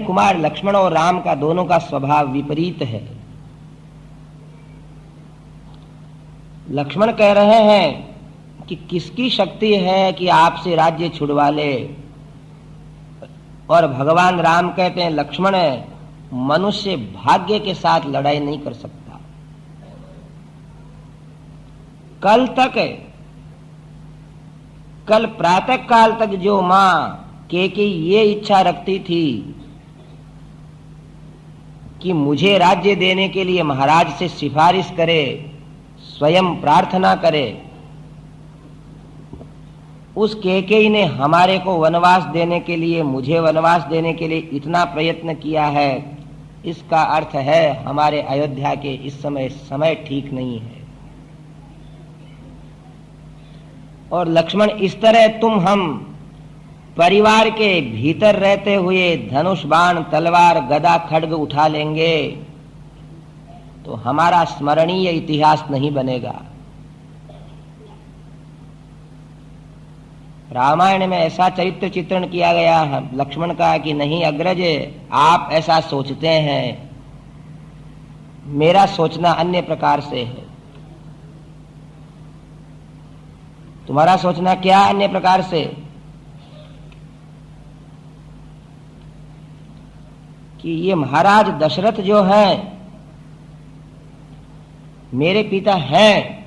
कुमार लक्ष्मण और राम का दोनों का स्वभाव विपरीत है। लक्ष्मण कह रहे हैं कि किसकी शक्ति है कि आपसे राज्य छुड़वा ले, और भगवान राम कहते हैं लक्ष्मण मनुष्य भाग्य के साथ लड़ाई नहीं कर सकता। कल प्रातः काल तक जो मां केकई ये इच्छा रखती थी कि मुझे राज्य देने के लिए महाराज से सिफारिश करे, स्वयं प्रार्थना करे, उस केकई ने हमारे को वनवास देने के लिए, मुझे वनवास देने के लिए इतना प्रयत्न किया है। इसका अर्थ है हमारे अयोध्या के इस समय ठीक नहीं है। और लक्ष्मण इस तरह तुम हम परिवार के भीतर रहते हुए धनुष बाण तलवार गदा खड्ग उठा लेंगे तो हमारा स्मरणीय इतिहास नहीं बनेगा। रामायण में ऐसा चरित्र चित्रण किया गया है लक्ष्मण का कि नहीं अग्रज, आप ऐसा सोचते हैं, मेरा सोचना अन्य प्रकार से है। तुम्हारा सोचना क्या अन्य प्रकार से? कि ये महाराज दशरथ जो है मेरे पिता हैं,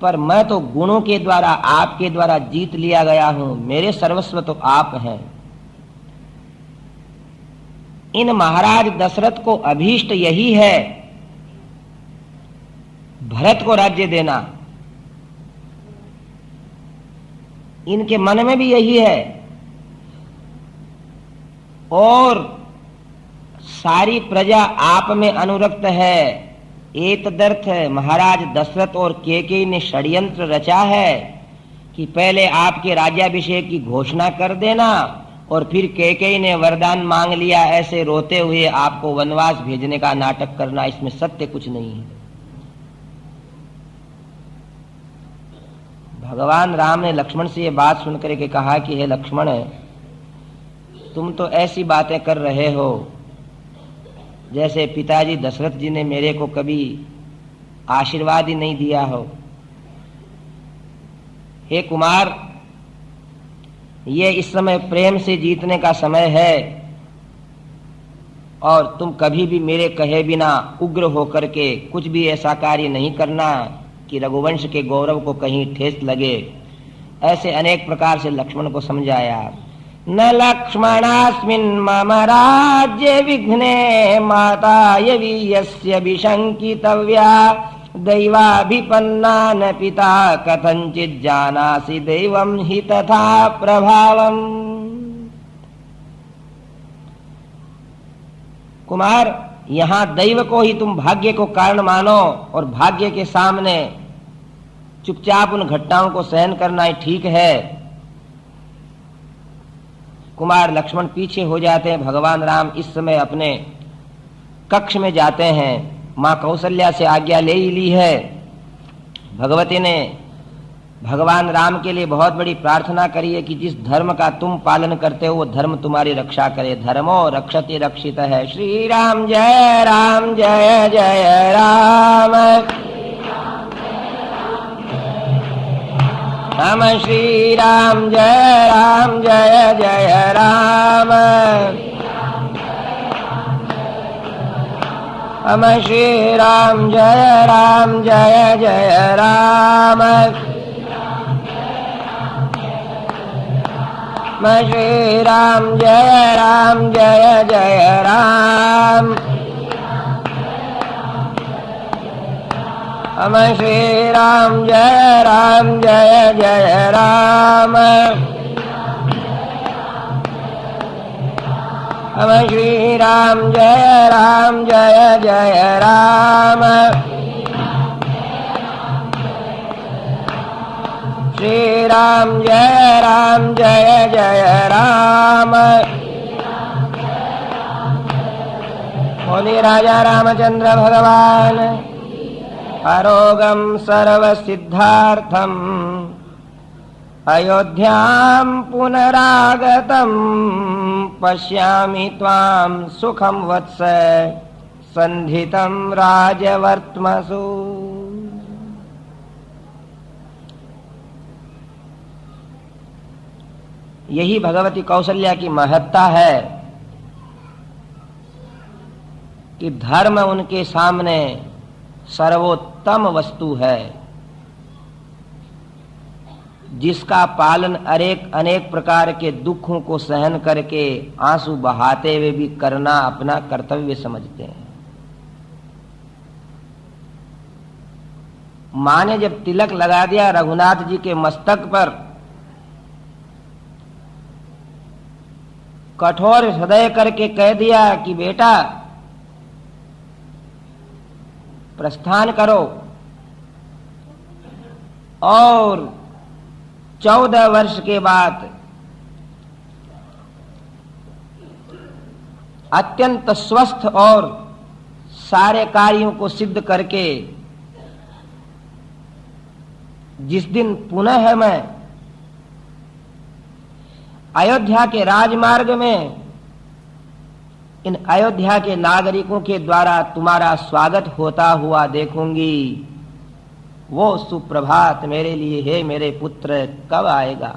पर मैं तो गुणों के द्वारा आपके द्वारा जीत लिया गया हूं, मेरे सर्वस्व तो आप हैं। इन महाराज दशरथ को अभीष्ट यही है भरत को राज्य देना, इनके मन में भी यही है। और सारी प्रजा आप में अनुरक्त है। एतदर्थ महाराज दशरथ और केकई ने षड्यंत्र रचा है कि पहले आपके राज्याभिषेक की घोषणा कर देना और फिर केकई ने वरदान मांग लिया ऐसे रोते हुए आपको वनवास भेजने का नाटक करना। इसमें सत्य कुछ नहीं है। भगवान राम ने लक्ष्मण से यह बात सुनकर के कहा कि हे लक्ष्मण, तुम तो ऐसी बातें कर रहे हो जैसे पिताजी दशरथ जी ने मेरे को कभी आशीर्वाद ही नहीं दिया हो। हे कुमार, ये इस समय प्रेम से जीतने का समय है और तुम कभी भी मेरे कहे बिना उग्र होकर के कुछ भी ऐसा कार्य नहीं करना कि रघुवंश के गौरव को कहीं ठेस लगे। ऐसे अनेक प्रकार से लक्ष्मण को समझाया। न लक्ष्मणास्मिन् मम राज्ये विघ्ने माता यस्य विशंकितव्या दैवाभिपन्ना न पिता कथंचित् जानासि दैवं हि तथा प्रभावम्। कुमार, यहां दैव को ही तुम भाग्य को कारण मानो और भाग्य के सामने चुपचाप उन घटनाओं को सहन करना ही ठीक है। कुमार लक्ष्मण पीछे हो जाते हैं। भगवान राम इस समय अपने कक्ष में जाते हैं। मां कौशल्या से आज्ञा ले ही ली है। भगवती ने भगवान राम के लिए बहुत बड़ी प्रार्थना करी है कि जिस धर्म का तुम पालन करते हो वो धर्म तुम्हारी रक्षा करे। धर्मो रक्षति रक्षित है। श्री राम जय जय राम। राम श्री राम जय जय राम। राम श्री राम जय जय राम। श्री राम जय जय राम। श्री राम जय जय राम। श्री राम जय जय राम। श्री राम जय जय राम। बोलिए राजा रामचंद्र भगवान। आरोग्यम सर्व सिद्धार्थम अयोध्यां पुनरागतं पश्यामि त्वां सुखं वत्स संधितं राजवर्त्मसु। यही भगवती कौसल्या की महत्ता है कि धर्म उनके सामने सर्वोत्तम वस्तु है, जिसका पालन अनेक प्रकार के दुखों को सहन करके आंसू बहाते हुए भी करना अपना कर्तव्य समझते हैं। मां ने जब तिलक लगा दिया रघुनाथ जी के मस्तक पर, कठोर हृदय करके कह दिया कि बेटा प्रस्थान करो, और 14 वर्ष के बाद अत्यंत स्वस्थ और सारे कार्यों को सिद्ध करके जिस दिन पुनः मैं अयोध्या के राजमार्ग में इन अयोध्या के नागरिकों के द्वारा तुम्हारा स्वागत होता हुआ देखूंगी, वो सुप्रभात मेरे लिए है मेरे पुत्र कब आएगा।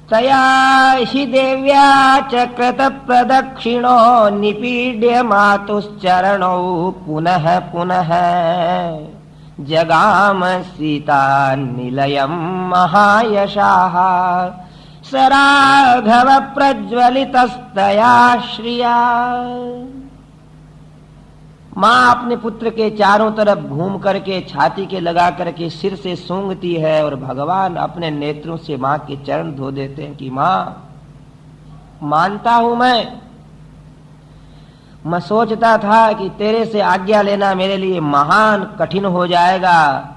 तया हि देव्या च कृत प्रदक्षिणो निपीड्य मातुश्चरणौ पुनः पुनः जगाम सीता निलयं महायशाः स राघव प्रज्वलितस्तया श्रिया। मां अपने पुत्र के चारों तरफ घूम करके छाती के लगा करके सिर से सूंघती है और भगवान अपने नेत्रों से मां के चरण धो देते हैं कि मां मानता हूं मैं सोचता था कि तेरे से आज्ञा लेना मेरे लिए महान कठिन हो जाएगा,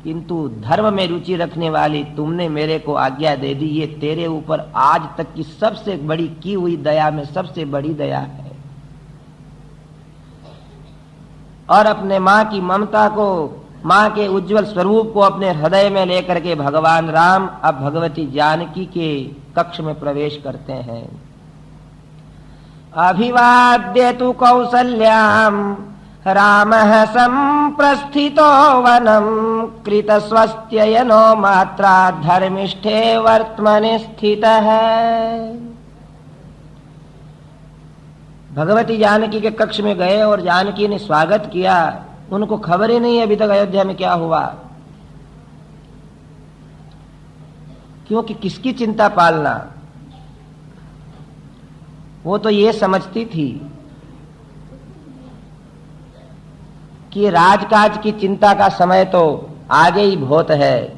किंतु धर्म में रुचि रखने वाली तुमने मेरे को आज्ञा दे दी। ये तेरे ऊपर आज तक की सबसे बड़ी की हुई दया में सबसे बड़ी दया है। और अपने मां की ममता को, मां के उज्जवल स्वरूप को अपने हृदय में लेकर के भगवान राम अब भगवती जानकी के कक्ष में प्रवेश करते हैं। अभिवाद्य तु कौसल्यां रामः संप्रस्थितो वनं कृतस्वस्त्ययनो मात्रा धर्मिष्ठे वर्त्मनि स्थितः। भगवती जानकी के कक्ष में गए और जानकी ने स्वागत किया। उनको खबर ही नहीं अभी तक अयोध्या में क्या हुआ, क्योंकि किसकी चिंता पालना। वो तो ये समझती थी कि राजकाज की चिंता का समय तो आगे ही बहुत है,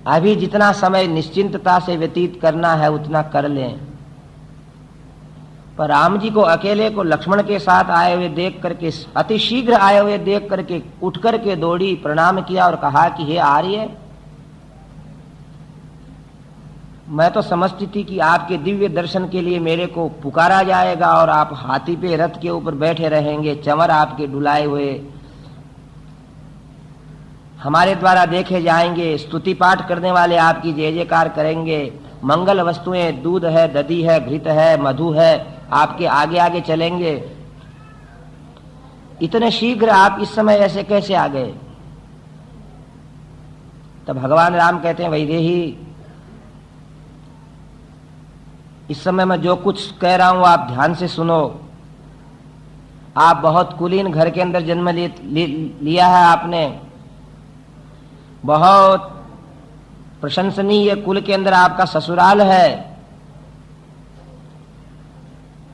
अभी जितना समय निश्चिंतता से व्यतीत करना है उतना कर लें। पर राम जी को अकेले को लक्ष्मण के साथ आए हुए देख करके, अति शीघ्र आए हुए देख करके उठ करके दौड़ी, प्रणाम किया और कहा कि हे आर्य, मैं तो समझती थी कि आपके दिव्य दर्शन के लिए मेरे को पुकारा जाएगा और आप हाथी पे रथ के ऊपर बैठे रहेंगे, चंवर आपके डुलाए हुए हमारे द्वारा देखे जाएंगे, स्तुति पाठ करने वाले आपकी जय जयकार करेंगे, मंगल वस्तुएं दूध है, दधी है, घृत है, मधु है, आपके आगे आगे चलेंगे। इतने शीघ्र आप इस समय ऐसे कैसे आ गए? तब भगवान राम कहते हैं, वैदेही, इस समय मैं जो कुछ कह रहा हूं आप ध्यान से सुनो। आप बहुत कुलीन घर के अंदर जन्म लिया है आपने, बहुत प्रशंसनीय कुल के अंदर आपका ससुराल है।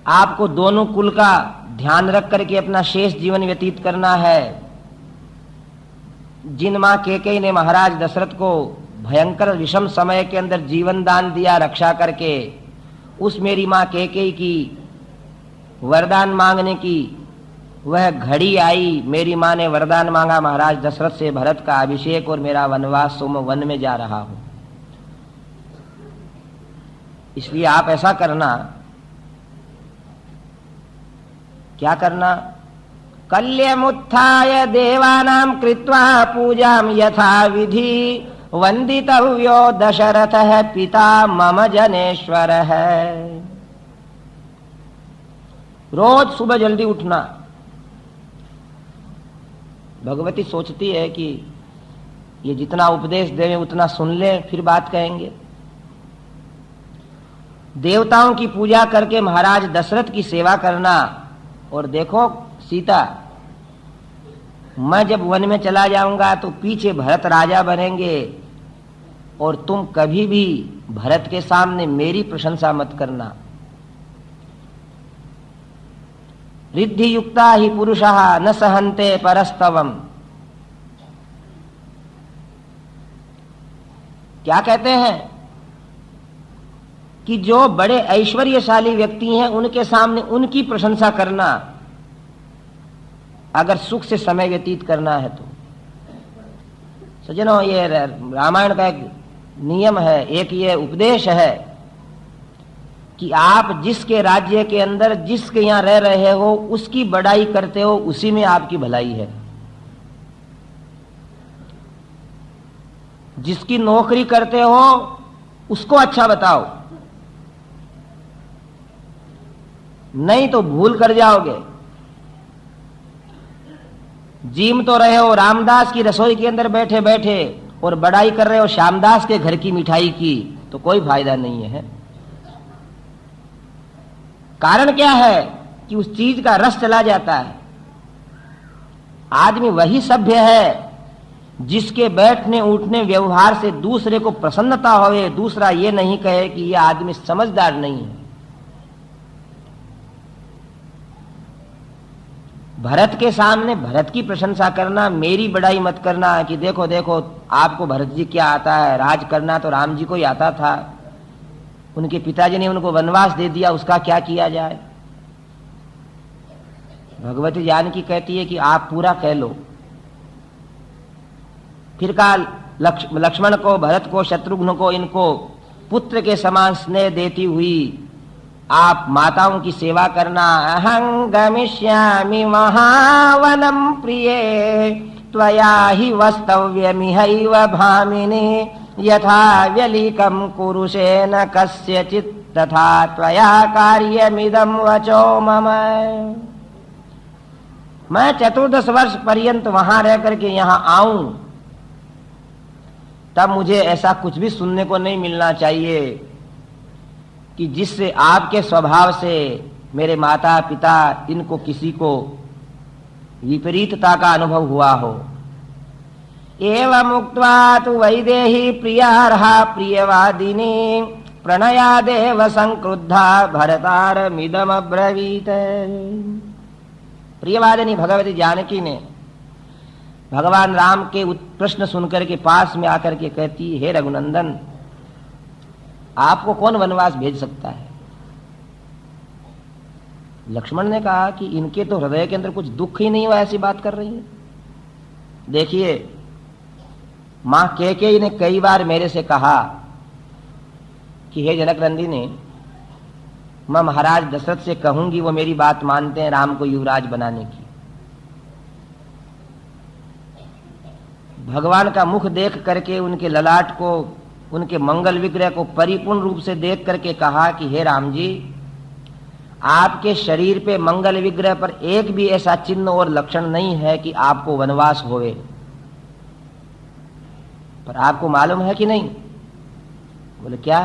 आपको दोनों कुल का ध्यान रख करके अपना शेष जीवन व्यतीत करना है। जिन मां कैकेयी ने महाराज दशरथ को भयंकर विषम समय के अंदर जीवन दान दिया रक्षा करके, उस मेरी मां कैकेयी की वरदान मांगने की वह घड़ी आई। मेरी मां ने वरदान मांगा महाराज दशरथ से, भरत का अभिषेक और मेरा वनवास, सो मैं वन में जा रहा हूं। इसलिए आप ऐसा करना, क्या करना, कल्यमुत्थाय देवानां कृत्वा पूजां यथा विधि वंदितव्यो दशरथः पिता मम जनेश्वरः। रोज सुबह जल्दी उठना। भगवती सोचती है कि ये जितना उपदेश देवे उतना सुन ले, फिर बात कहेंगे। देवताओं की पूजा करके महाराज दशरथ की सेवा करना। और देखो सीता, मैं जब वन में चला जाऊंगा तो पीछे भरत राजा बनेंगे, और तुम कभी भी भरत के सामने मेरी प्रशंसा मत करना। रिद्धि युक्ता ही पुरुषः न सहन्ते परस्तवम। क्या कहते हैं कि जो बड़े ऐश्वर्यशाली व्यक्ति हैं उनके सामने उनकी प्रशंसा करना, अगर सुख से समय व्यतीत करना है तो। सज्जनों, ये रामायण का एक नियम है, एक ये उपदेश है कि आप जिसके राज्य के अंदर, जिसके यहां रह रहे हो, उसकी बड़ाई करते हो, उसी में आपकी भलाई है। जिसकी नौकरी करते हो उसको अच्छा बताओ, नहीं तो भूल कर जाओगे। जिम तो रहे हो रामदास की रसोई के अंदर बैठे बैठे और बड़ाई कर रहे हो श्यामदास के घर की मिठाई की, तो कोई फायदा नहीं है। कारण क्या है कि उस चीज का रस चला जाता है। आदमी वही सभ्य है जिसके बैठने उठने व्यवहार से दूसरे को प्रसन्नता होवे, दूसरा ये नहीं कहे कि यह आदमी समझदार नहीं है। भरत के सामने भरत की प्रशंसा करना, मेरी बड़ाई मत करना कि देखो देखो आपको भरत जी क्या आता है, राज करना तो राम जी को ही आता था, उनके पिताजी ने उनको वनवास दे दिया, उसका क्या किया जाए। भगवती जानकी कहती है कि आप पूरा कह लो। फिर कहा लक्ष्मण को, भरत को, शत्रुघ्न को, इनको पुत्र के समान स्नेह देती हुई आप माताओं की सेवा करना। अहं गमिष्यामि महावनं प्रिये त्वया हि वस्तव्यमिहैव भामिनी यथा व्यलीकं कुरुषेण कस्यचित् तथा त्वया कार्यमिदं वचो मम। मैं 14 वर्ष पर्यंत वहां रह करके यहां आऊं, तब मुझे ऐसा कुछ भी सुनने को नहीं मिलना चाहिए कि जिससे आपके स्वभाव से मेरे माता पिता इनको किसी को विपरीतता का अनुभव हुआ हो। एवं उक्त्वा तु वैदेही प्रियार्हा प्रियवादिनी प्रणयादेव संक्रुद्धा भरतारमिदम् अब्रवीत। प्रियवादिनी भगवती जानकी ने भगवान राम के प्रश्न सुनकर के पास में आकर के कहती, हे रघुनंदन, आपको कौन वनवास भेज सकता है। लक्ष्मण ने कहा कि इनके तो हृदय के अंदर कुछ दुख ही नहीं हुआ, ऐसी बात कर रही है। देखिए, मां कैकेयी ने कई बार मेरे से कहा कि हे जनक नंदिनी, मैं महाराज दशरथ से कहूंगी, वो मेरी बात मानते हैं राम को युवराज बनाने की। भगवान का मुख देख करके, उनके ललाट को, उनके मंगल विग्रह को परिपूर्ण रूप से देख करके कहा कि हे राम जी, आपके शरीर पे मंगल विग्रह पर एक भी ऐसा चिन्ह और लक्षण नहीं है कि आपको वनवास होवे। पर आपको मालूम है कि नहीं? बोले क्या?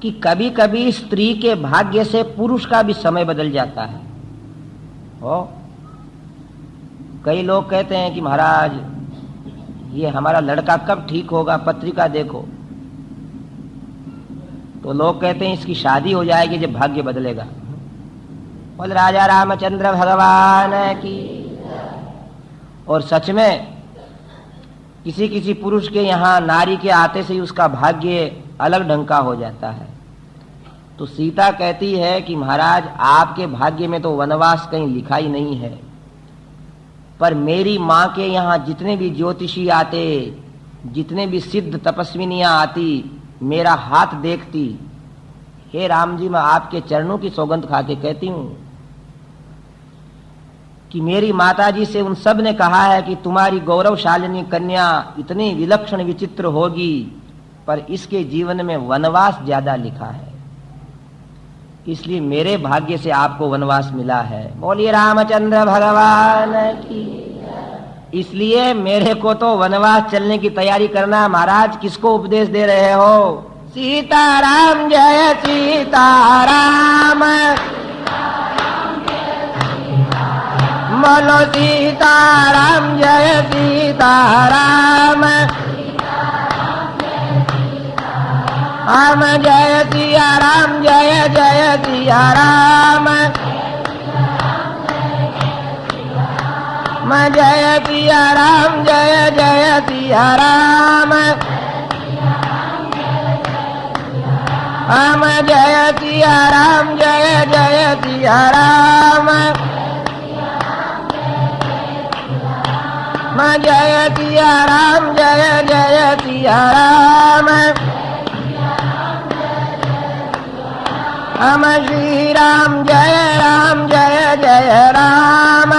कि कभी कभी स्त्री के भाग्य से पुरुष का भी समय बदल जाता है। कई लोग कहते हैं कि महाराज ये हमारा लड़का कब ठीक होगा, पत्रिका देखो। तो लोग कहते हैं इसकी शादी हो जाएगी जब भाग्य बदलेगा। बोल राजा रामचंद्र भगवान की। और सच में किसी किसी पुरुष के यहाँ नारी के आते से ही उसका भाग्य अलग ढंग का हो जाता है। तो सीता कहती है कि महाराज आपके भाग्य में तो वनवास कहीं लिखा ही नहीं है, पर मेरी माँ के यहाँ जितने भी ज्योतिषी आते, जितने भी सिद्ध तपस्विनियां आती, मेरा हाथ देखती। हे राम जी, मैं आपके चरणों की सौगंध खा के कहती हूँ कि मेरी माताजी से उन सब ने कहा है कि तुम्हारी गौरवशालिनी कन्या इतनी विलक्षण विचित्र होगी, पर इसके जीवन में वनवास ज्यादा लिखा है, इसलिए मेरे भाग्य से आपको वनवास मिला है। बोलिए रामचंद्र भगवान की। इसलिए मेरे को तो वनवास चलने की तैयारी करना। महाराज किसको उपदेश दे रहे हो? सीताराम जय सीताराम, बोलो सीताराम जय सीताराम, हम जय सिया राम जय जय सिया राम, मैं जय सिया राम जय जय सिया राम, हम जय सिया राम जय जय सिया राम, मैं जय सिया राम जय जय सिया राम, हम श्री राम जय जय राम,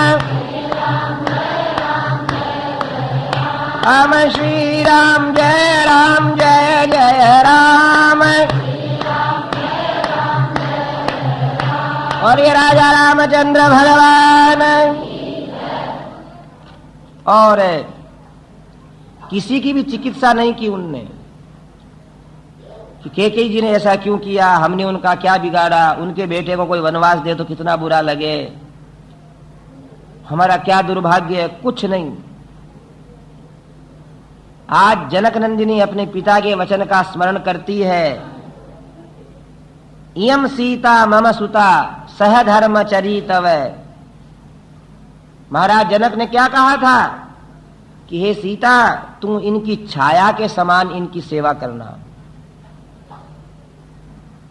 हम श्री राम जय जय राम। और ये राजा रामचंद्र भगवान और किसी की भी चिकित्सा नहीं की उनने कि कैकेयी जी ने ऐसा क्यों किया, हमने उनका क्या बिगाड़ा, उनके बेटे को कोई वनवास दे तो कितना बुरा लगे, हमारा क्या दुर्भाग्य है। कुछ नहीं। आज जनक नंदिनी अपने पिता के वचन का स्मरण करती है। इयम सीता मम सुता सह धर्म चरितव। महाराज जनक ने क्या कहा था कि हे सीता, तुम इनकी छाया के समान इनकी सेवा करना।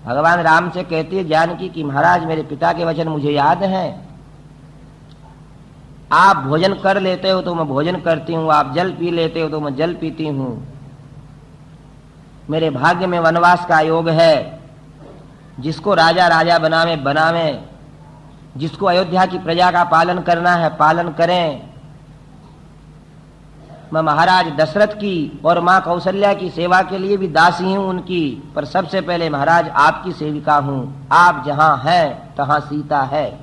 भगवान राम से कहती है जानकी कि महाराज मेरे पिता के वचन मुझे याद हैं, आप भोजन कर लेते हो तो मैं भोजन करती हूँ, आप जल पी लेते हो तो मैं जल पीती हूँ, मेरे भाग्य में वनवास का योग है। जिसको राजा राजा बनावे बनावे, जिसको अयोध्या की प्रजा का पालन करना है पालन करें। मैं महाराज दशरथ की और मां कौशल्या की सेवा के लिए भी दासी हूं उनकी, पर सबसे पहले महाराज आपकी सेविका हूं। आप जहां हैं तहां सीता है,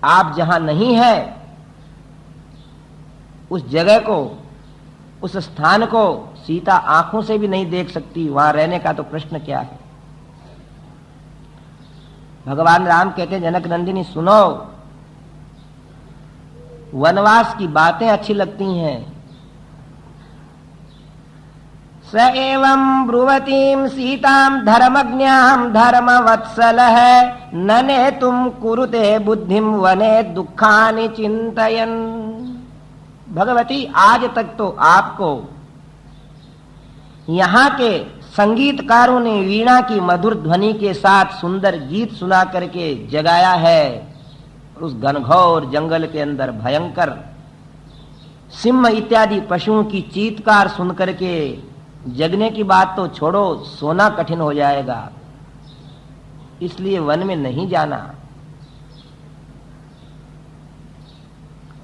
आप जहां नहीं है उस जगह को, उस स्थान को सीता आंखों से भी नहीं देख सकती, वहां रहने का तो प्रश्न क्या है। भगवान राम कहते जनक नंदिनी सुनो, वनवास की बातें अच्छी लगती हैं। स एवं ब्रुवतीं सीतां धर्मज्ञां धर्मवत्सलः नने तुम कुरुते बुद्धिं वने दुखानि चिंतयन्। भगवती आज तक तो आपको यहाँ के संगीतकारों ने वीणा की मधुर ध्वनि के साथ सुंदर गीत सुना करके जगाया है। उस घनघोर जंगल के अंदर भयंकर सिंह इत्यादि पशुओं की चीत्कार सुन करके जगने की बात तो छोड़ो, सोना कठिन हो जाएगा, इसलिए वन में नहीं जाना।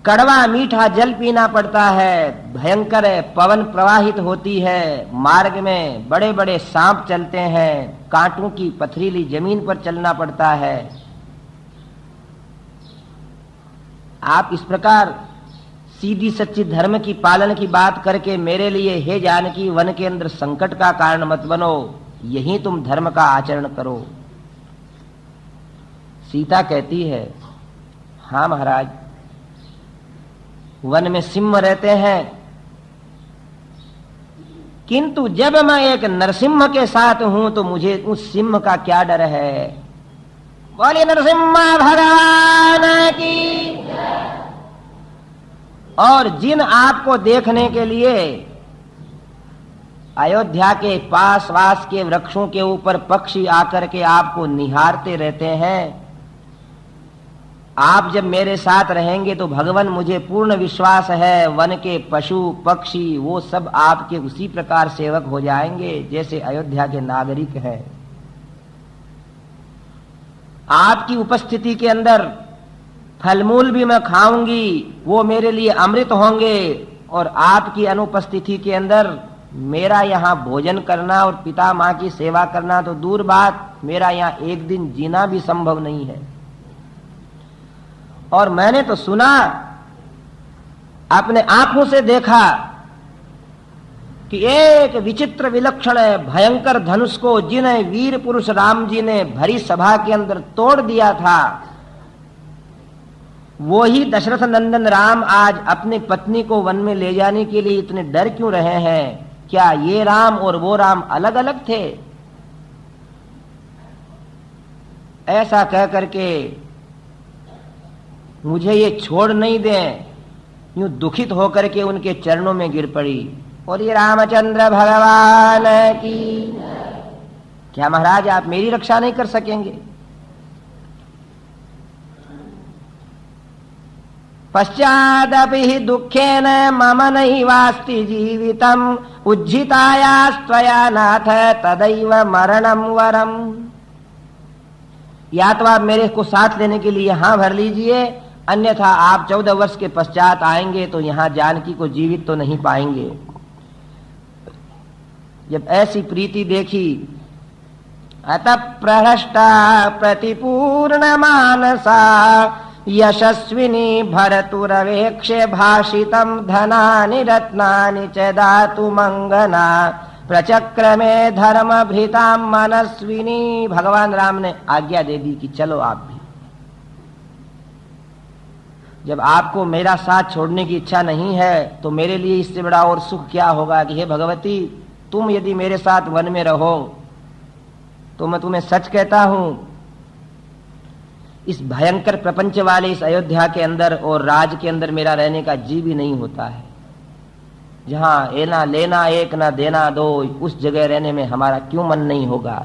कड़वा मीठा जल पीना पड़ता है, भयंकर है, पवन प्रवाहित होती है, मार्ग में बड़े बड़े सांप चलते हैं, कांटों की पथरीली जमीन पर चलना पड़ता है। आप इस प्रकार सीधी सच्ची धर्म की पालन की बात करके मेरे लिए हे जानकी वन के अंदर संकट का कारण मत बनो, यही तुम धर्म का आचरण करो। सीता कहती है हाँ महाराज, वन में सिंह रहते हैं, किंतु जब मैं एक नरसिंह के साथ हूं तो मुझे उस सिंह का क्या डर है। बोलिए नरसिंह भगवान की। और जिन आपको देखने के लिए अयोध्या के पास वास के वृक्षों के ऊपर पक्षी आकर के आपको निहारते रहते हैं, आप जब मेरे साथ रहेंगे तो भगवान मुझे पूर्ण विश्वास है वन के पशु पक्षी वो सब आपके उसी प्रकार सेवक हो जाएंगे जैसे अयोध्या के नागरिक हैं। आपकी उपस्थिति के अंदर फल मूल भी मैं खाऊंगी, वो मेरे लिए अमृत होंगे, और आपकी अनुपस्थिति के अंदर मेरा यहाँ भोजन करना और पिता माँ की सेवा करना तो दूर बात, मेरा यहाँ एक दिन जीना भी संभव नहीं है। और मैंने तो सुना, अपने आंखों से देखा कि एक विचित्र विलक्षण भयंकर धनुष को जिन्हें वीर पुरुष राम जी ने भरी सभा के अंदर तोड़ दिया था, वो ही दशरथ नंदन राम आज अपनी पत्नी को वन में ले जाने के लिए इतने डर क्यों रहे हैं? क्या ये राम और वो राम अलग अलग थे? ऐसा कह करके मुझे ये छोड़ नहीं दें, यूं दुखित होकर के उनके चरणों में गिर पड़ी। और ये रामचंद्र भगवान की, क्या महाराज आप मेरी रक्षा नहीं कर सकेंगे? पश्चादपि दुखेन मम नैवास्ति जीवितम् उज्झितायास्त्वया नाथ तदैव मरणं वरम। या तो आप मेरे को साथ लेने के लिए यहां भर लीजिए, अन्यथा आप 14 वर्ष के पश्चात आएंगे तो यहां जानकी को जीवित तो नहीं पाएंगे। जब ऐसी प्रीति देखी, अतः प्रहृष्टा प्रतिपूर्ण मानसा यशस्विनी भरतुरवेक्ष्य भाषितं धनानि रत्नानि च दातु मंगना प्रचक्रमे धर्म भृतां मनस्विनी। भगवान राम ने आज्ञा दे दी कि चलो आप भी। जब आपको मेरा साथ छोड़ने की इच्छा नहीं है तो मेरे लिए इससे बड़ा और सुख क्या होगा कि हे भगवती, तुम यदि मेरे साथ वन में रहो तो मैं तुम्हें सच कहता हूं, इस भयंकर प्रपंच वाले इस अयोध्या के अंदर और राज के अंदर मेरा रहने का जी भी नहीं होता है। जहां एना लेना एक ना देना दो, उस जगह रहने में हमारा क्यों मन नहीं होगा।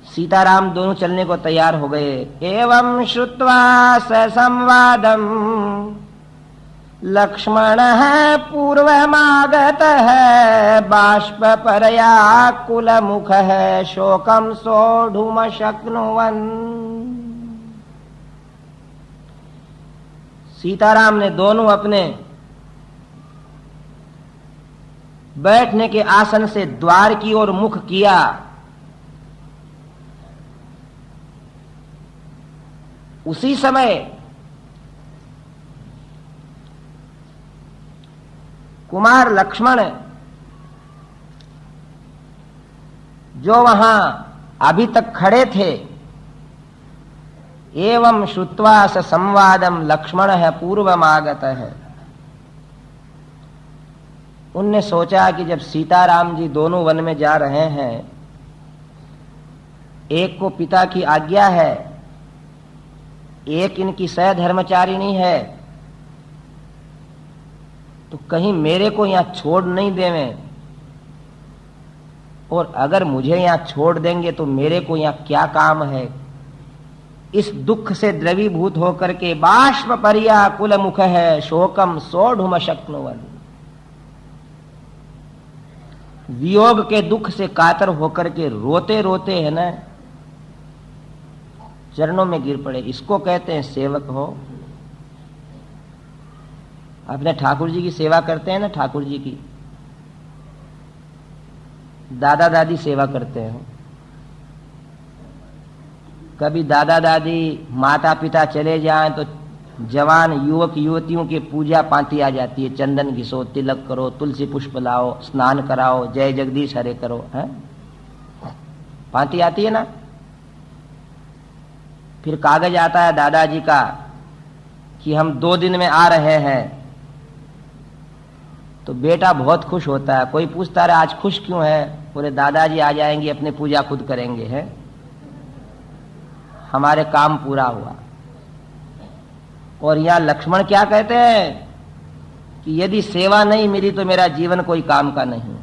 सीताराम दोनों चलने को तैयार हो गए। एवं श्रुत्वा स संवादम लक्ष्मणः पूर्वमागतः बाष्प परया कुलमुखः शोकं सोढुमशक्नुवन्। सीताराम ने दोनों अपने बैठने के आसन से द्वार की ओर मुख किया। उसी समय कुमार लक्ष्मण जो वहां अभी तक खड़े थे, एवं श्रुत्वा स संवादम लक्ष्मणः पूर्वमागतः, उनने सोचा कि जब सीताराम जी दोनों वन में जा रहे हैं, एक को पिता की आज्ञा है, एक इनकी सहधर्मचारिणी है, तो कहीं मेरे को यहां छोड़ नहीं देवें, और अगर मुझे यहां छोड़ देंगे तो मेरे को यहां क्या काम है। इस दुख से द्रवीभूत होकर के बाष्प परिया कुल मुख है शोकम सोढ़ुम शक्नुवन, वियोग के दुख से कातर होकर के रोते रोते है ना चरणों में गिर पड़े। इसको कहते हैं सेवक हो। अपने ठाकुर जी की सेवा करते हैं ना, ठाकुर जी की दादा दादी सेवा करते हैं। कभी दादा दादी माता पिता चले जाएं तो जवान युवक युवतियों की पूजा पांति आ जाती है। चंदन घिसो, तिलक करो, तुलसी पुष्प लाओ, स्नान कराओ, जय जगदीश हरे करो, है पांति आती है ना। फिर कागज आता है दादाजी का कि हम 2 दिन में आ रहे हैं, तो बेटा बहुत खुश होता है। कोई पूछता है आज खुश क्यों है? बोले दादाजी आ जाएंगे, अपनी पूजा खुद करेंगे, है हमारे काम पूरा हुआ। और यहां लक्ष्मण क्या कहते हैं कि यदि सेवा नहीं मिली तो मेरा जीवन कोई काम का नहीं।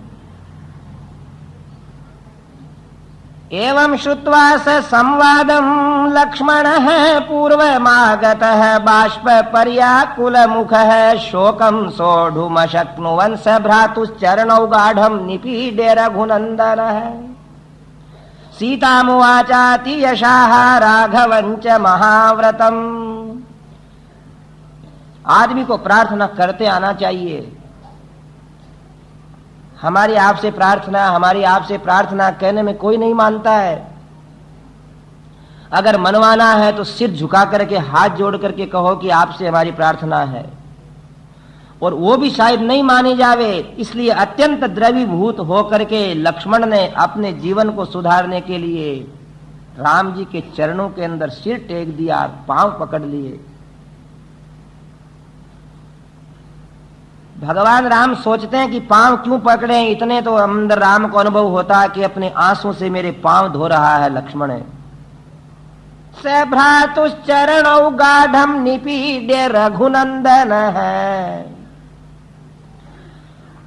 एवं श्रुत्वा स संवादं लक्ष्मणः पूर्वमागतः बाष्प पर्याकुल मुखः शोकं सोढुमशक्नुवन् स भ्रातुश्चरणौ गाढं निपीड्य रघुनन्दनः। सीतामुवाचाति यशाः राघवं च महाव्रतम्। आदमी को प्रार्थना करते आना चाहिए। हमारी आपसे प्रार्थना कहने में कोई नहीं मानता है। अगर मनवाना है तो सिर झुका करके हाथ जोड़ करके कहो कि आपसे हमारी प्रार्थना है, और वो भी शायद नहीं मानी जावे। इसलिए अत्यंत द्रवीभूत होकर के लक्ष्मण ने अपने जीवन को सुधारने के लिए राम जी के चरणों के अंदर सिर टेक दिया, पांव पकड़ लिए। भगवान राम सोचते हैं कि पांव क्यों पकड़े, इतने तो अंदर राम को अनुभव होता है कि अपने आंसू से मेरे पांव धो रहा है लक्ष्मण। स भ्रातुश्चरणौ गाढ़म निपीड्य रघुनंदन है,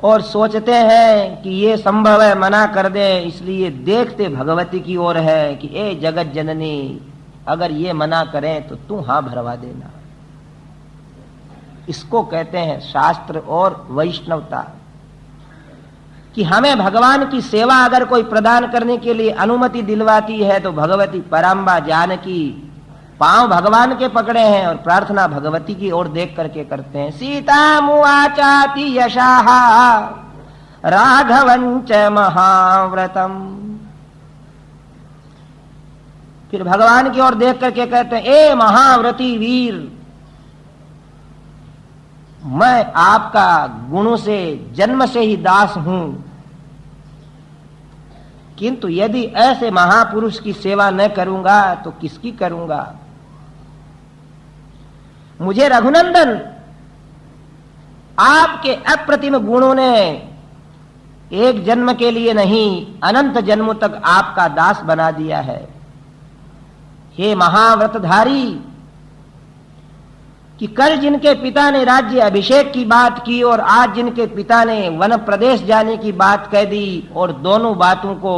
और सोचते हैं कि ये संभव है मना कर दे, इसलिए देखते भगवती की ओर है कि ए जगत जननी, अगर ये मना करें तो तू हां भरवा देना। इसको कहते हैं शास्त्र और वैष्णवता, कि हमें भगवान की सेवा अगर कोई प्रदान करने के लिए अनुमति दिलवाती है तो भगवती पराम्बा जानकी पांव भगवान के पकड़े हैं और प्रार्थना भगवती की ओर देख करके करते हैं। सीता मुआचाति यशाः राघवंच महाव्रतम। फिर भगवान की ओर देख करके कहते हैं, ए महाव्रती वीर, मैं आपका गुणों से जन्म से ही दास हूं, किंतु यदि ऐसे महापुरुष की सेवा न करूंगा तो किसकी करूंगा। मुझे रघुनंदन आपके अप्रतिम गुणों ने एक जन्म के लिए नहीं अनंत जन्मों तक आपका दास बना दिया है। हे महाव्रतधारी, कि कल जिनके पिता ने राज्य अभिषेक की बात की और आज जिनके पिता ने वन प्रदेश जाने की बात कह दी, और दोनों बातों को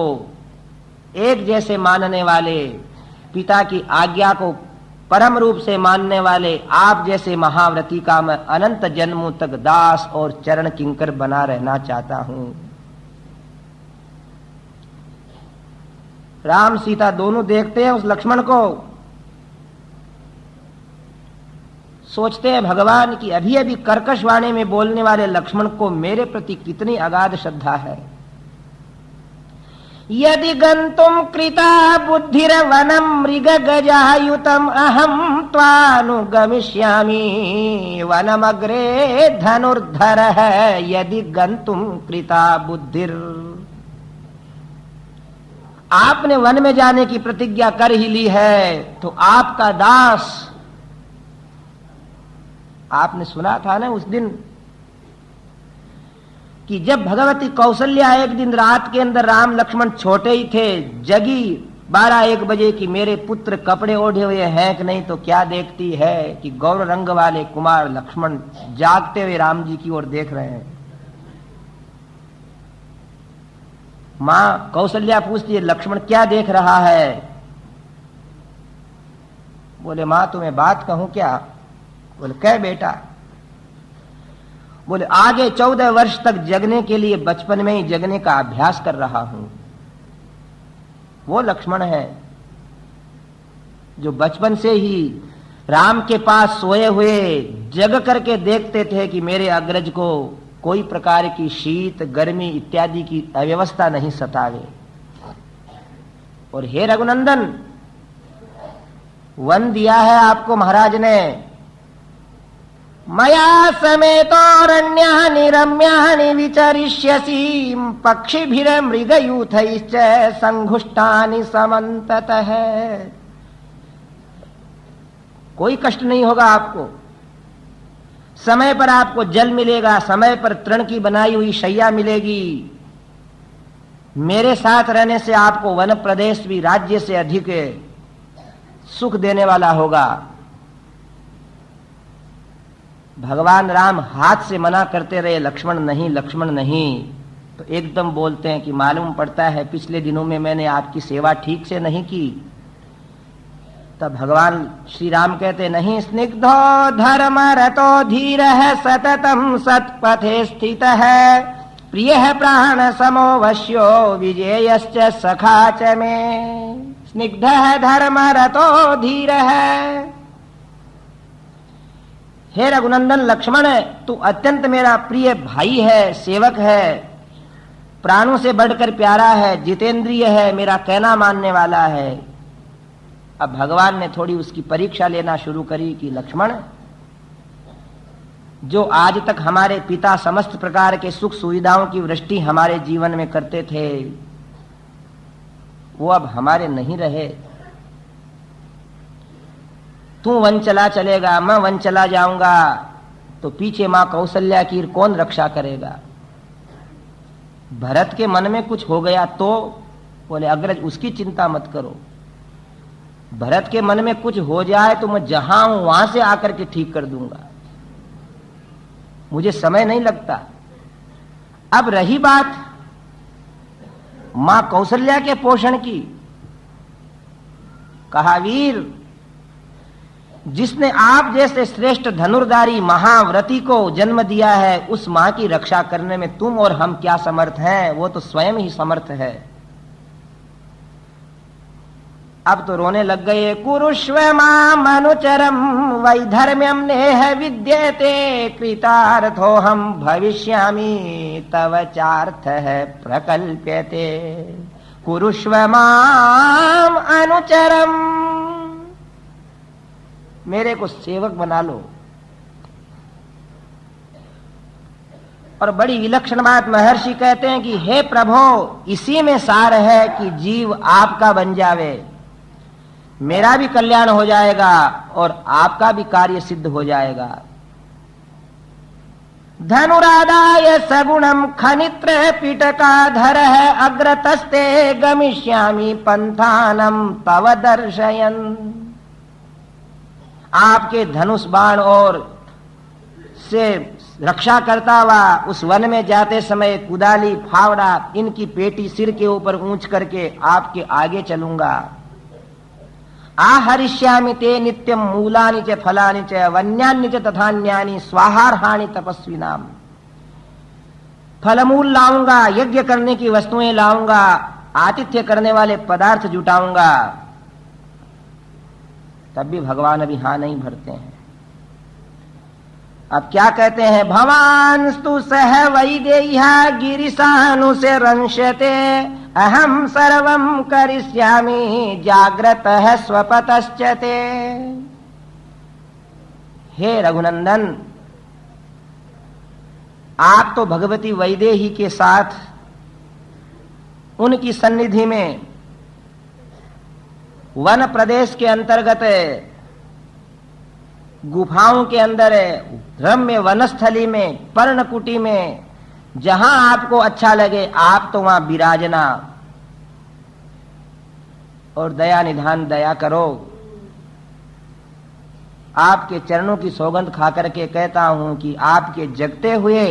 एक जैसे मानने वाले, पिता की आज्ञा को परम रूप से मानने वाले आप जैसे महाव्रती का मैं अनंत जन्मों तक दास और चरण किंकर बना रहना चाहता हूं। राम सीता दोनों देखते हैं उस लक्ष्मण को, सोचते हैं भगवान की अभी अभी कर्कश वाणी में बोलने वाले लक्ष्मण को मेरे प्रति कितनी अगाध श्रद्धा है। यदि गंतुम कृता बुद्धिर्वनम मृग गजायुतम अहम त्वानुगमिष्यामि वनमग्रे धनुर्धर है। यदि गंतुम कृता बुद्धिर, आपने वन में जाने की प्रतिज्ञा कर ही ली है तो आपका दास, आपने सुना था ना उस दिन कि जब भगवती कौशल्या एक दिन रात के अंदर राम लक्ष्मण छोटे ही थे, जगी 12-1 बजे कि मेरे पुत्र कपड़े ओढ़े हुए हैं कि नहीं, तो क्या देखती है कि गौर रंग वाले कुमार लक्ष्मण जागते हुए राम जी की ओर देख रहे हैं। मां कौशल्या पूछती है, लक्ष्मण क्या देख रहा है? बोले, मां तुम्हें बात कहूं क्या? बोले, कह बेटा। बोले, आगे 14 वर्ष तक जगने के लिए बचपन में ही जगने का अभ्यास कर रहा हूं। वो लक्ष्मण है जो बचपन से ही राम के पास सोए हुए जग करके देखते थे कि मेरे अग्रज को कोई प्रकार की शीत गर्मी इत्यादि की अव्यवस्था नहीं सतावे। और हे रघुनंदन, वन दिया है आपको महाराज ने, मया समेतोरण्यानि रम्यानि विचरिष्यसि पक्षिभिर्मृगयूथैश्च संघुष्टानि समन्ततः। कोई कष्ट नहीं होगा आपको, समय पर आपको जल मिलेगा, समय पर तृण की बनाई हुई शैया मिलेगी। मेरे साथ रहने से आपको वन प्रदेश भी राज्य से अधिक सुख देने वाला होगा। भगवान राम हाथ से मना करते रहे, लक्ष्मण नहीं, लक्ष्मण नहीं। तो एकदम बोलते हैं कि मालूम पड़ता है पिछले दिनों में मैंने आपकी सेवा ठीक से नहीं की। तब भगवान श्री राम कहते, नहीं, स्निग्धो धर्म रतो धीर है सततम सत्पथे स्थित है प्रिय है प्राण समो वश्यो विजयश्च सखा च में। स्निग्ध है धर्म रतो धीर है, हे रघुनंदन लक्ष्मण, तू अत्यंत मेरा प्रिय भाई है, सेवक है, प्राणों से बढ़कर प्यारा है, जितेंद्रिय है, मेरा कहना मानने वाला है। अब भगवान ने थोड़ी उसकी परीक्षा लेना शुरू करी कि लक्ष्मण, जो आज तक हमारे पिता समस्त प्रकार के सुख सुविधाओं की वृष्टि हमारे जीवन में करते थे, वो अब हमारे नहीं रहे। तू वन चला चलेगा, मैं वन चला जाऊंगा, तो पीछे मां कौशल्या की कौन रक्षा करेगा? भरत के मन में कुछ हो गया तो बोले अग्रज उसकी चिंता मत करो, भरत के मन में कुछ हो जाए तो मैं जहां हूं वहां से आकर के ठीक कर दूंगा, मुझे समय नहीं लगता। अब रही बात मां कौशल्या के पोषण की, कहा वीर, जिसने आप जैसे श्रेष्ठ धनुर्धारी महाव्रती को जन्म दिया है, उस मां की रक्षा करने में तुम और हम क्या समर्थ हैं? वो तो स्वयं ही समर्थ है। अब तो रोने लग गए। कुरुष्व माम अनुचरम वैधर्म्यम नेह विद्यते कृतार्थो हम भविष्यामि तव चार्थ है प्रकल्प्यते। कुरुष्व माम अनुचरम, मेरे को सेवक बना लो। और बड़ी विलक्षण बात महर्षि कहते हैं कि हे प्रभो, इसी में सार है कि जीव आपका बन जावे, मेरा भी कल्याण हो जाएगा और आपका भी कार्य सिद्ध हो जाएगा। धनुरादाय सगुणम खनित्र पिटकाधर है अग्रतस्ते गमिष्यामि पंथानम तव दर्शयन। आपके धनुष बाण और से रक्षा करता हुआ उस वन में जाते समय कुदाली फावड़ा इनकी पेटी सिर के ऊपर ऊंच करके आपके आगे चलूंगा। आहरिष्यामि ते नित्यम मूलानि च फलानि च वन्यानि च तथान्यानि स्वाहार्हाणि तपस्विनाम। फलमूल लाऊंगा, यज्ञ करने की वस्तुएं लाऊंगा, आतिथ्य करने वाले पदार्थ जुटाऊंगा। तब भी भगवान अभी हां नहीं भरते हैं। अब क्या कहते हैं? भवान स्तु सह वैदेह्या गिरिशानु से रंशते अहम सर्वं करिष्यामि जाग्रतः स्वपतश्चते। हे रघुनंदन, आप तो भगवती वैदेही के साथ उनकी सन्निधि में वन प्रदेश के अंतर्गत गुफाओं के अंदर रम्य वनस्थली में पर्णकुटी में जहां आपको अच्छा लगे आप तो वहां विराजना और दया निधान दया करो। आपके चरणों की सौगंध खाकर के कहता हूं कि आपके जगते हुए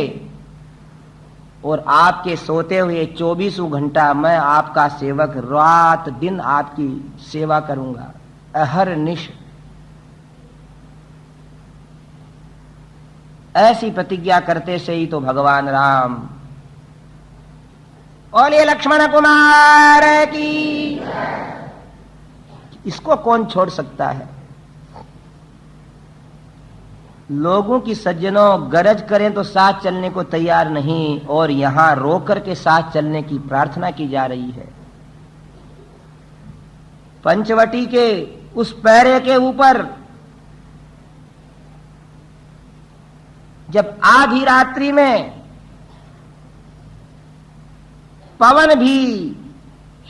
और आपके सोते हुए 24 घंटा मैं आपका सेवक रात दिन आपकी सेवा करूंगा, अहरनिश। ऐसी प्रतिज्ञा करते से ही तो भगवान राम बोलिए लक्ष्मण कुमार की। इसको कौन छोड़ सकता है? लोगों की सज्जनों गरज करें तो साथ चलने को तैयार नहीं, और यहां रोकर के साथ चलने की प्रार्थना की जा रही है। पंचवटी के उस पैरे के ऊपर जब आधी रात्रि में पवन भी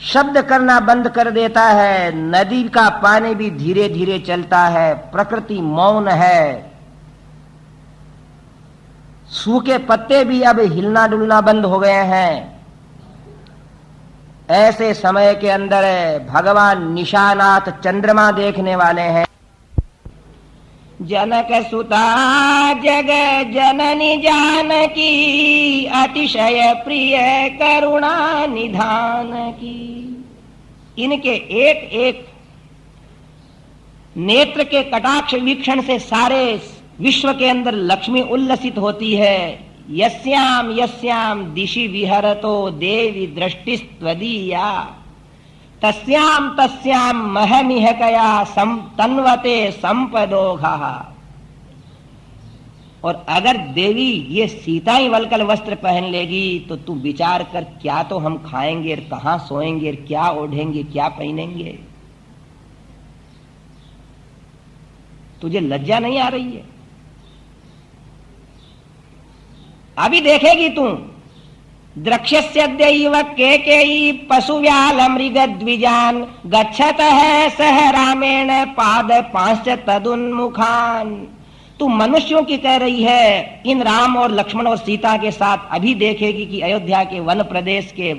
शब्द करना बंद कर देता है, नदी का पानी भी धीरे धीरे चलता है, प्रकृति मौन है, सूखे पत्ते भी अब हिलना डुलना बंद हो गए हैं, ऐसे समय के अंदर भगवान निशानाथ चंद्रमा देखने वाले हैं। जनक सुता जग जननी जानकी अतिशय प्रिय करुणा निधान की। इनके एक एक नेत्र के कटाक्ष वीक्षण से सारे विश्व के अंदर लक्ष्मी उल्लसित होती है। यस्याम यस्याम दिशि विहरतो देवी दृष्टिस्त्वदीया तस्याम तस्याम महमिहकया तन्वते संपदोघः। और अगर देवी ये सीता ही वलकल वस्त्र पहन लेगी तो तू विचार कर, क्या तो हम खाएंगे, कहां सोएंगे, क्या ओढ़ेंगे, क्या पहनेंगे। तुझे लज्जा नहीं आ रही है? अभी देखेगी तू, द्रक्ष्यस्यद्यैव केकेयी पशुव्याल मृगद्विजान गच्छतः सह रामेण पाद पांच तदुन्मुखान। तू मनुष्यों की कह रही है, इन राम और लक्ष्मण और सीता के साथ अभी देखेगी कि अयोध्या के वन प्रदेश के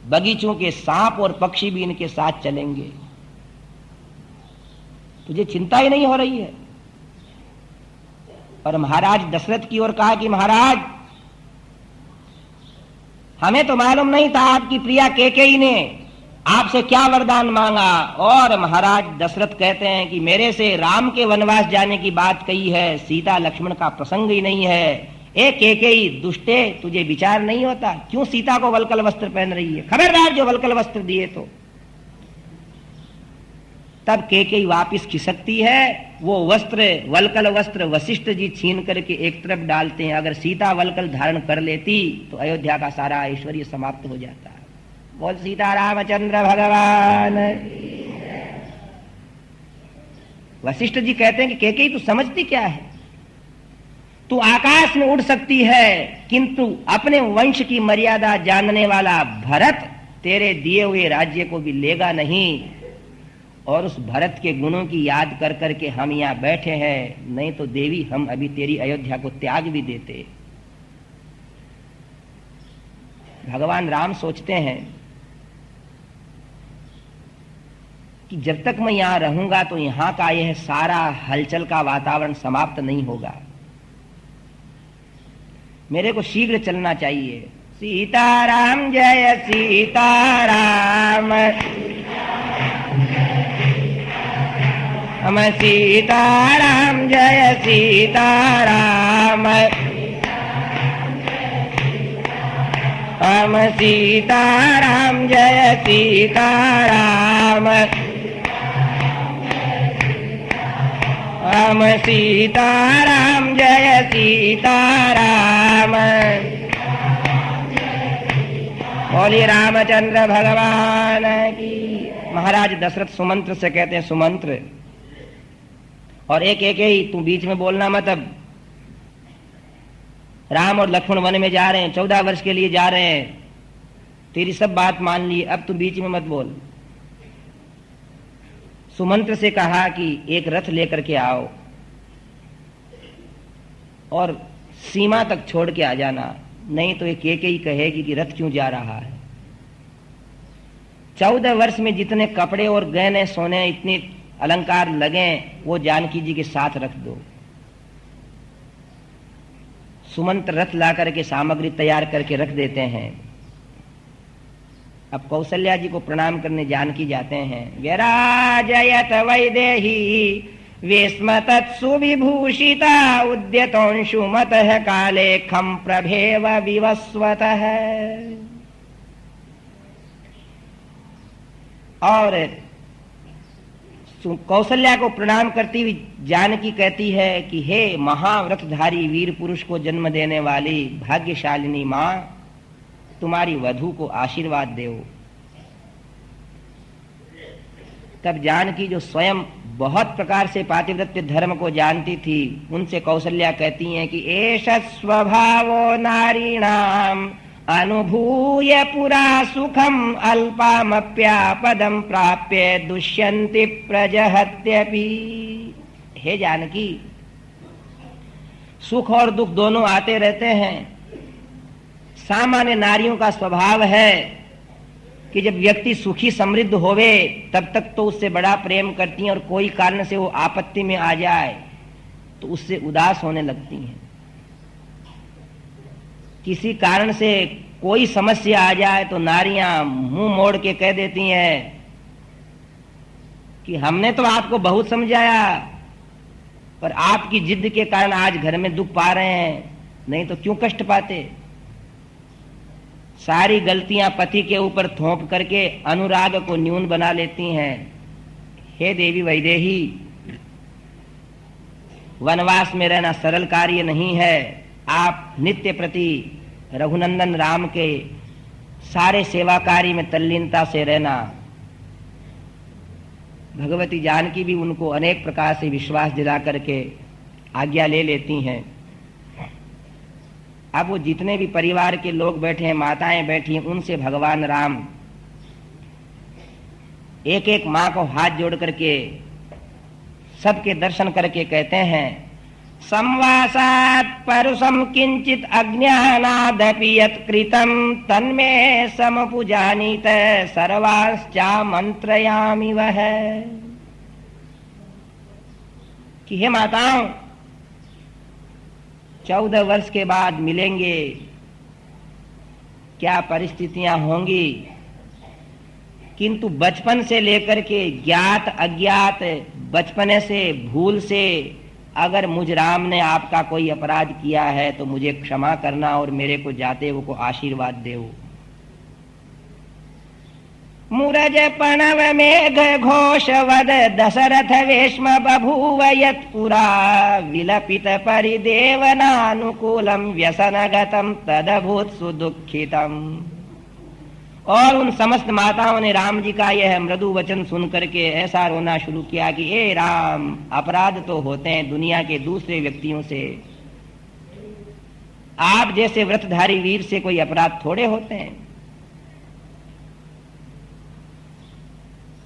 बगीचों के सांप और पक्षी भी इनके साथ चलेंगे। तुझे चिंता ही नहीं हो रही है। और महाराज दशरथ की ओर कहा कि महाराज, हमें तो मालूम नहीं था आपकी प्रिया केकेयी ने आपसे क्या वरदान मांगा। और महाराज दशरथ कहते हैं कि मेरे से राम के वनवास जाने की बात कही है, सीता लक्ष्मण का प्रसंग ही नहीं है। ए केकेयी दुष्टे, तुझे विचार नहीं होता, क्यों सीता को वलकल वस्त्र पहन रही है? खबरदार जो वलकल वस्त्र दिए तो। तब केकेयी वापिस खिसकती है। वो वस्त्र, वलकल वस्त्र वशिष्ठ जी छीन करके एक तरफ डालते हैं। अगर सीता वलकल धारण कर लेती तो अयोध्या का सारा ऐश्वर्य समाप्त हो जाता है। बोल सीता रामचंद्र भगवान। वशिष्ठ जी कहते हैं कि केकेयी तू समझती क्या है? तू आकाश में उड़ सकती है, किंतु अपने वंश की मर्यादा जानने वाला भरत तेरे दिए हुए राज्य को भी लेगा नहीं। और उस भरत के गुणों की याद कर करके हम यहां बैठे हैं, नहीं तो देवी हम अभी तेरी अयोध्या को त्याग भी देते। भगवान राम सोचते हैं कि जब तक मैं यहां रहूंगा तो यहां का यह सारा हलचल का वातावरण समाप्त नहीं होगा। मेरे को शीघ्र चलना चाहिए। सीताराम जय सीताराम, हम सीताराम जय सीताराम, हम सीताराम जय सीताराम, हम सीताराम जय सीताराम। बोलिए रामचंद्र भगवान की। महाराज दशरथ सुमंत्र से कहते हैं, सुमंत्र और एक ही तू बीच में बोलना मत। अब राम और लक्ष्मण वन में जा रहे हैं, 14 वर्ष के लिए जा रहे हैं, तेरी सब बात मान ली, अब तू बीच में मत बोल। सुमंत्र से कहा कि एक रथ लेकर के आओ और सीमा तक छोड़ के आ जाना, नहीं तो एक ही कहेगी कि रथ क्यों जा रहा है। 14 वर्ष में जितने कपड़े और गहने सोने इतने अलंकार लगे, वो जानकी जी के साथ रख दो। सुमंत्र रथ ला करके सामग्री तैयार करके रख देते हैं। अब कौशल्या जी को प्रणाम करने जानकी जाते हैं। विराजयत वैदेही वेस्मत सुविभूषिता उद्यतोंशुमतः काले खम प्रभेव विवस्वतः। और कौशल्या को प्रणाम करती हुई जानकी कहती है कि हे महाव्रतधारी वीर पुरुष को जन्म देने वाली भाग्यशालिनी मां, तुम्हारी वधू को आशीर्वाद दो। तब जानकी जो स्वयं बहुत प्रकार से पातिव्रत्य धर्म को जानती थी, उनसे कौशल्या कहती हैं कि एष स्वभावो नारीणाम अनुभूय पुरा सुखम अल्पामप्यापदम प्राप्य दुष्यन्ति प्रजहत्यपि। हे जानकी, सुख और दुख दोनों आते रहते हैं। सामान्य नारियों का स्वभाव है कि जब व्यक्ति सुखी समृद्ध होवे तब तक तो उससे बड़ा प्रेम करती हैं, और कोई कारण से वो आपत्ति में आ जाए तो उससे उदास होने लगती हैं। किसी कारण से कोई समस्या आ जाए तो नारियां मुंह मोड़ के कह देती हैं कि हमने तो आपको बहुत समझाया, पर आपकी जिद के कारण आज घर में दुख पा रहे हैं, नहीं तो क्यों कष्ट पाते। सारी गलतियां पति के ऊपर थोप करके अनुराग को न्यून बना लेती हैं। हे देवी वैदेही, वनवास में रहना सरल कार्य नहीं है। आप नित्य प्रति रघुनंदन राम के सारे सेवा कार्य में तल्लीनता से रहना। भगवती जानकी भी उनको अनेक प्रकार से विश्वास दिला करके आज्ञा ले लेती हैं। अब वो जितने भी परिवार के लोग बैठे हैं, माताएं बैठी हैं, उनसे भगवान राम एक एक मां को हाथ जोड़ करके सबके दर्शन करके कहते हैं, संवासात् परुषं किंचित अज्ञानादपि यत् कृतं तन्मे समपुजानीत सर्वांश्चा मंत्रयामि वह। कि हे माताओं, 14 वर्ष के बाद मिलेंगे, क्या परिस्थितियां होंगी, किंतु बचपन से लेकर के ज्ञात अज्ञात, बचपने से भूल से अगर मुझ राम ने आपका कोई अपराध किया है तो मुझे क्षमा करना और मेरे को जाते वो को आशीर्वाद देव। मूरज पणव मेघ घोषवद दशरथ वेश्म बभूव यत्पुरा विलपित परिदेवनानुकूलम व्यसनगतम तदभूत सुदुखितम। और उन समस्त माताओं ने राम जी का यह मृदु वचन सुन करके ऐसा रोना शुरू किया कि ए राम, अपराध तो होते हैं दुनिया के दूसरे व्यक्तियों से, आप जैसे व्रतधारी वीर से कोई अपराध थोड़े होते हैं।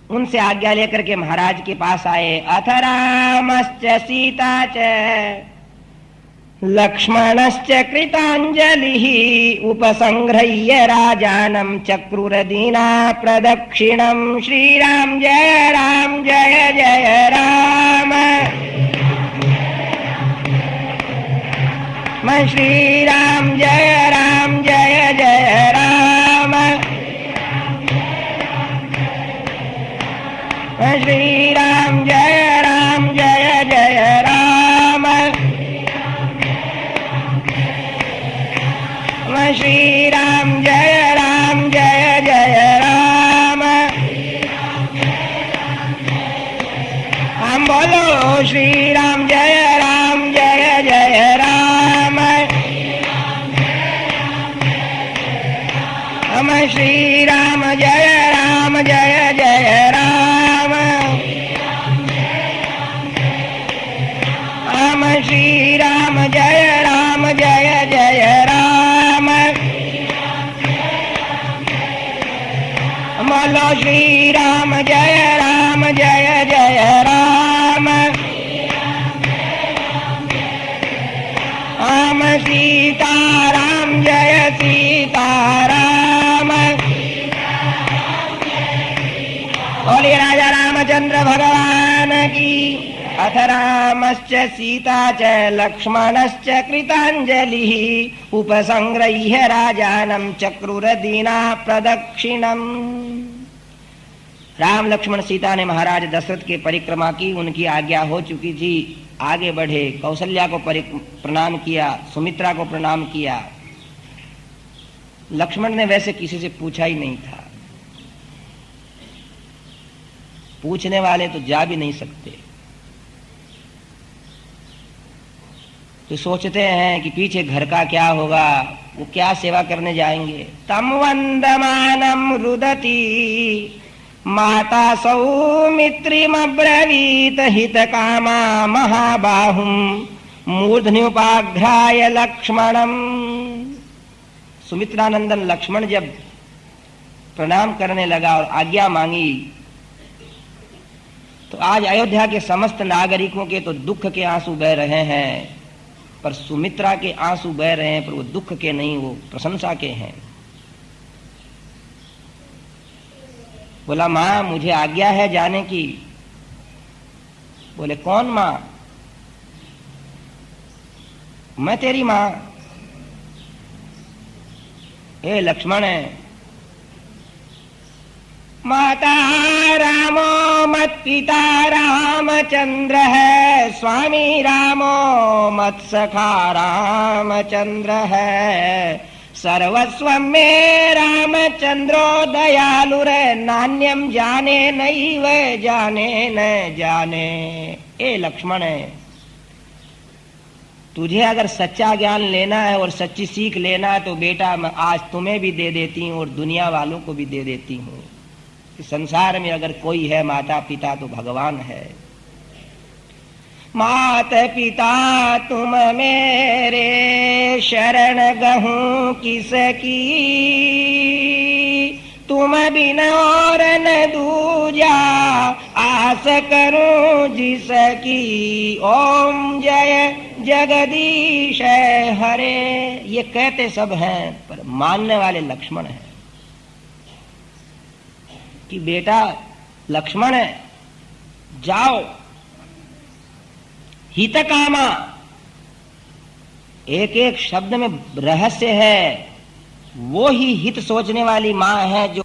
उनसे आज्ञा लेकर के महाराज के पास आए। अथ रामश्च सीता च लक्ष्मणश्च कृतांजलिः उपसंगृह्य राजानं चक्रुरदीना प्रदक्षिणं। श्रीराम जय जय राम, श्रीराम जय जय राम, श्रीराम जय जय राम, श्रीराम जय जय राम। हम बोलो श्रीराम जय जय राम। हम श्रीराम जय जय राम। हम श्रीराम जय जय राम। बोलो श्रीराम जय जय राम। हम सीताराम जय सीताराम। बोलिए राजा रामचंद्र भगवान की। अथ रामश्च सीता च लक्ष्मणश्च कृतांजलिः उपसंगृह्य राजानं चक्रुरदीना प्रदक्षिणम्। राम लक्ष्मण सीता ने महाराज दशरथ की परिक्रमा की, उनकी आज्ञा हो चुकी थी, आगे बढ़े। कौशल्या को प्रणाम किया, सुमित्रा को प्रणाम किया। लक्ष्मण ने वैसे किसी से पूछा ही नहीं था, पूछने वाले तो जा भी नहीं सकते, तो सोचते हैं कि पीछे घर का क्या होगा, वो क्या सेवा करने जाएंगे। तम वंदमानम रुदती माता सौमित्रिमब्रवीत हितकामा महाबाहुम मूर्धन्युपाघ्राय लक्ष्मणम। सुमित्रानंदन लक्ष्मण जब प्रणाम करने लगा और आज्ञा मांगी, तो आज अयोध्या के समस्त नागरिकों के तो दुख के आंसू बह रहे हैं, पर सुमित्रा के आंसू बह रहे हैं, पर वो दुख के नहीं, वो प्रशंसा के हैं। बोला मां मुझे आज्ञा है जाने की। बोले कौन मां? मैं तेरी मां। ए लक्ष्मण है, माता रामो मत पिता रामचंद्र है, स्वामी रामो मत सखा रामचंद्र है, सर्वस्व में रामचंद्रो दयालु रे, नान्यम जाने नहीं वे जाने न जाने। ए लक्ष्मण है, तुझे अगर सच्चा ज्ञान लेना है और सच्ची सीख लेना है तो बेटा मैं आज तुम्हें भी दे देती हूँ और दुनिया वालों को भी दे देती हूँ। संसार में अगर कोई है माता पिता तो भगवान है। मात पिता तुम मेरे शरण गहूं किसकी, तुम बिन और न दूजा आस करूं जिसकी। ओम जय जगदीश हरे। ये कहते सब हैं पर मानने वाले लक्ष्मण हैं कि बेटा लक्ष्मण है जाओ हित कामा। एक एक शब्द में रहस्य है। वो ही हित सोचने वाली मां है जो